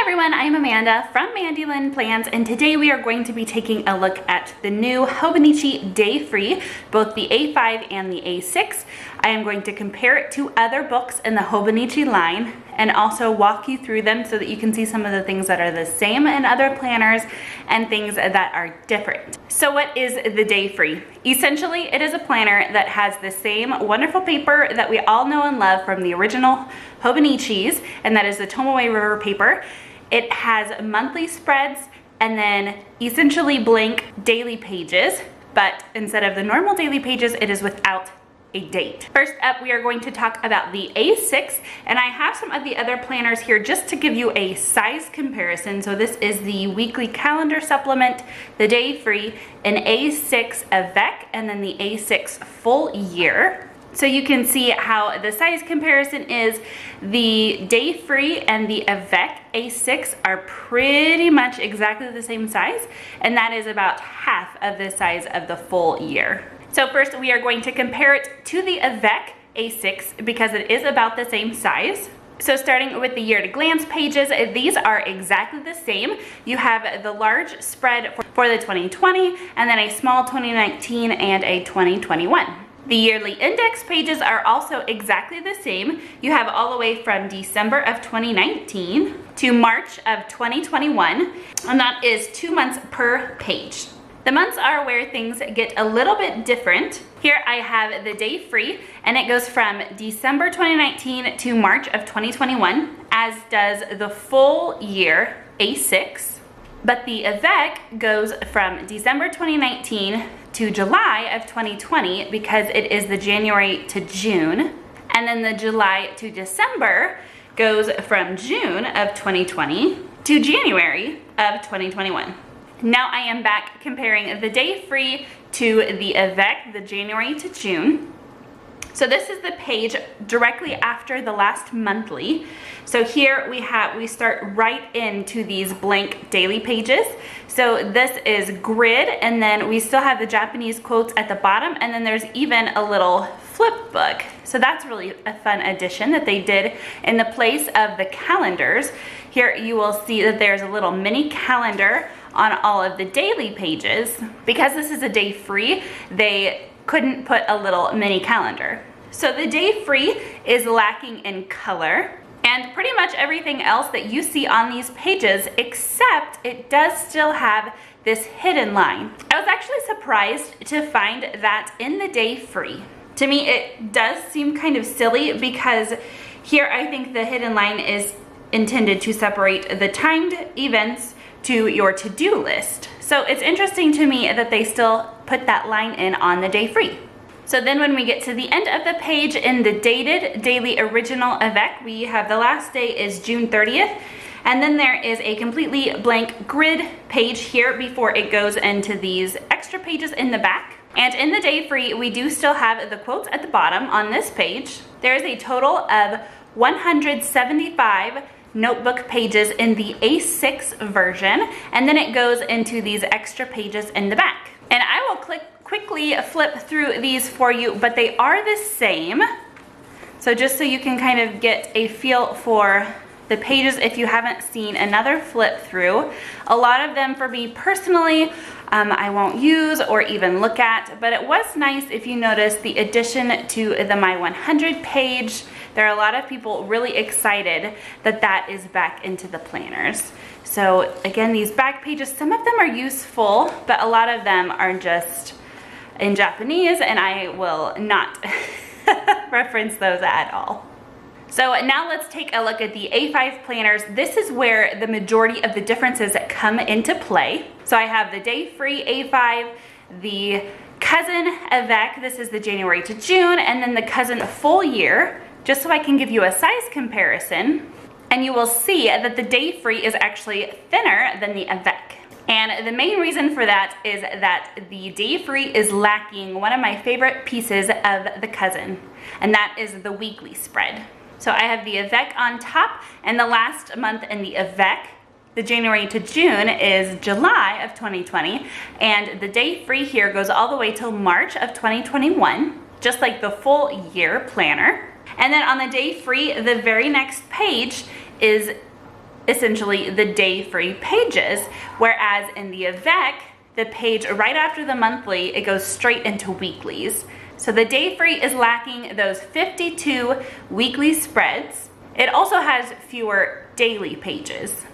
everyone, I'm Amanda from Mandy Lynn Plans, and today we are going to be taking a look at the new Hobonichi Day-Free, both the A5 and the A6. I am going to compare it to other books in the Hobonichi line and also walk you through them so that you can see some of the things that are the same in other planners and things that are different. So what is the Day-Free? Essentially, it is a planner that has the same wonderful paper that we all know and love from the original Hobonichis, and that is the Tomoe River paper. It has monthly spreads and then essentially blank daily pages, but instead of the normal daily pages, it is without a date. First up, we are going to talk about the A6, and I have some of the other planners here just to give you a size comparison. So this is the weekly calendar supplement, the Day-Free, an A6 avec, and then the A6 full year. So you can see how the size comparison is. The Day-Free and the avec A6 are pretty much exactly the same size, and that is about half of the size of the full year. So first we are going to compare it to the avec A6 because it is about the same size. So starting with the year to glance pages, these are exactly the same. You have the large spread for the 2020 and then a small 2019 and a 2021. The yearly index pages are also exactly the same. You have all the way from December of 2019 to March of 2021, and that is 2 months per page. The months are where things get a little bit different. Here I have the Day-Free, and it goes from December 2019 to March of 2021, as does the full year A6. But the avec goes from December 2019 to July of 2020 because it is the January to June. And then the July to December goes from June of 2020 to January of 2021. Now I am back comparing the Day-Free to the avec, the January to June. So this is the page directly after the last monthly. So here we start right into these blank daily pages. So this is grid, and then we still have the Japanese quotes at the bottom, and then there's even a little flip book. So that's really a fun addition that they did in the place of the calendars. Here you will see that there's a little mini calendar on all of the daily pages. Because this is a Day-Free, they couldn't put a little mini calendar. So the Day-Free is lacking in color and pretty much everything else that you see on these pages, except it does still have this hidden line. I was actually surprised to find that in the Day-Free. To me, it does seem kind of silly because here I think the hidden line is intended to separate the timed events to your to-do list. So it's interesting to me that they still put that line in on the Day-Free. So then when we get to the end of the page in the dated daily original avec, we have the last day is June 30th. And then there is a completely blank grid page here before it goes into these extra pages in the back. And in the Day-Free, we do still have the quotes at the bottom on this page. There is a total of 175 notebook pages in the A6 version, and then it goes into these extra pages in the back. And I will quickly flip through these for you, but they are the same. So just so you can kind of get a feel for the pages if you haven't seen another flip through. A lot of them for me personally, I won't use or even look at, but it was nice if you notice the addition to the My 100 page. There are a lot of people really excited that that is back into the planners. So again, these back pages, some of them are useful, but a lot of them are just in Japanese, and I will not reference those at all. So now let's take a look at the A5 planners. This is where the majority of the differences come into play. So I have the Day-Free A5, the cousin avec, this is the January to June, and then the cousin full year, just so I can give you a size comparison. And you will see that the Day-Free is actually thinner than the avec. And the main reason for that is that the Day-Free is lacking one of my favorite pieces of the cousin, and that is the weekly spread. So I have the avec on top, and the last month in the avec, the January to June, is July of 2020, and the Day-Free here goes all the way till March of 2021, just like the full year planner. And then on the Day-Free, the very next page is essentially the day-free pages, whereas in the Avec, the page right after the monthly, it goes straight into weeklies. So the day-free is lacking those 52 weekly spreads. It also has fewer daily pages.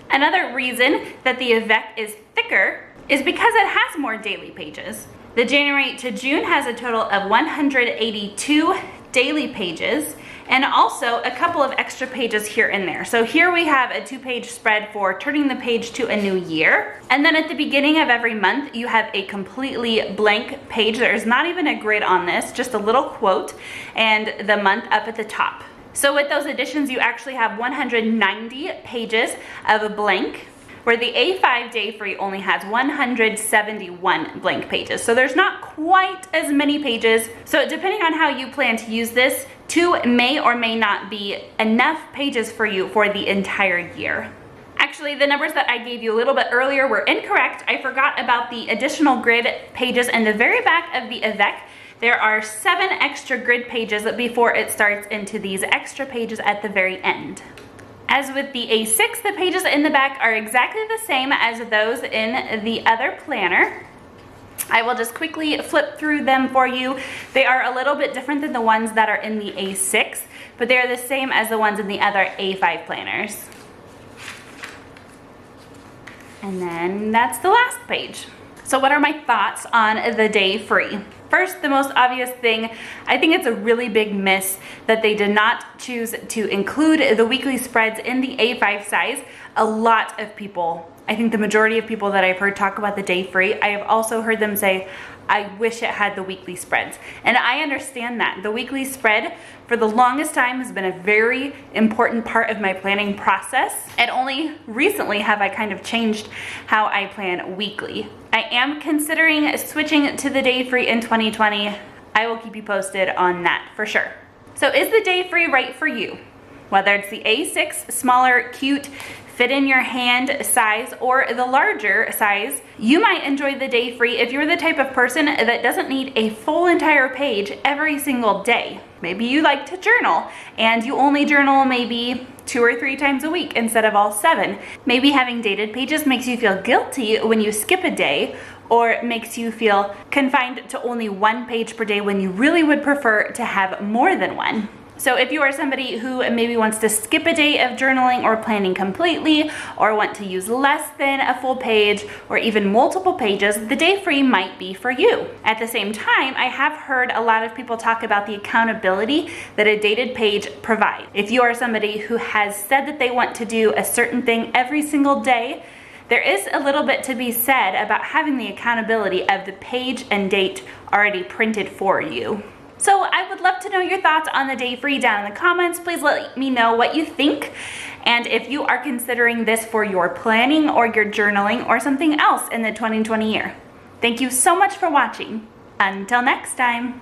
Another reason that the Avec is thicker is because it has more daily pages. The January to June has a total of 182 daily pages, and also a couple of extra pages here and there. So here we have a 2-page spread for turning the page to a new year. And then at the beginning of every month, you have a completely blank page. There's not even a grid on this, just a little quote and the month up at the top. So with those additions, you actually have 190 pages of a blank, where the A5 Day-Free only has 171 blank pages. So there's not quite as many pages. So depending on how you plan to use this, 2 may or may not be enough pages for you for the entire year. Actually, the numbers that I gave you a little bit earlier were incorrect. I forgot about the additional grid pages in the very back of the Avec. There are 7 extra grid pages before it starts into these extra pages at the very end. As with the A6, the pages in the back are exactly the same as those in the other planner. I will just quickly flip through them for you. They are a little bit different than the ones that are in the A6, but they are the same as the ones in the other A5 planners. And then that's the last page. So what are my thoughts on the Day-Free? First, the most obvious thing, I think it's a really big miss that they did not choose to include the weekly spreads in the A5 size. A lot of people, I think the majority of people that I've heard talk about the Day-Free, I have also heard them say, I wish it had the weekly spreads. And I understand that. The weekly spread for the longest time has been a very important part of my planning process. And only recently have I kind of changed how I plan weekly. I am considering switching to the Day-Free in 2020. I will keep you posted on that for sure. So is the Day-Free right for you? Whether it's the A6, smaller, cute, fit in your hand size, or the larger size, you might enjoy the Day-Free if you're the type of person that doesn't need a full entire page every single day. Maybe you like to journal and you only journal maybe 2 or 3 times a week instead of all 7. Maybe having dated pages makes you feel guilty when you skip a day, or makes you feel confined to only 1 page per day when you really would prefer to have more than one. So if you are somebody who maybe wants to skip a day of journaling or planning completely, or want to use less than a full page or even multiple pages, the Day-Free might be for you. At the same time, I have heard a lot of people talk about the accountability that a dated page provides. If you are somebody who has said that they want to do a certain thing every single day, there is a little bit to be said about having the accountability of the page and date already printed for you. So I would love to know your thoughts on the Day-Free down in the comments. Please let me know what you think. And if you are considering this for your planning or your journaling or something else in the 2020 year. Thank you so much for watching. Until next time.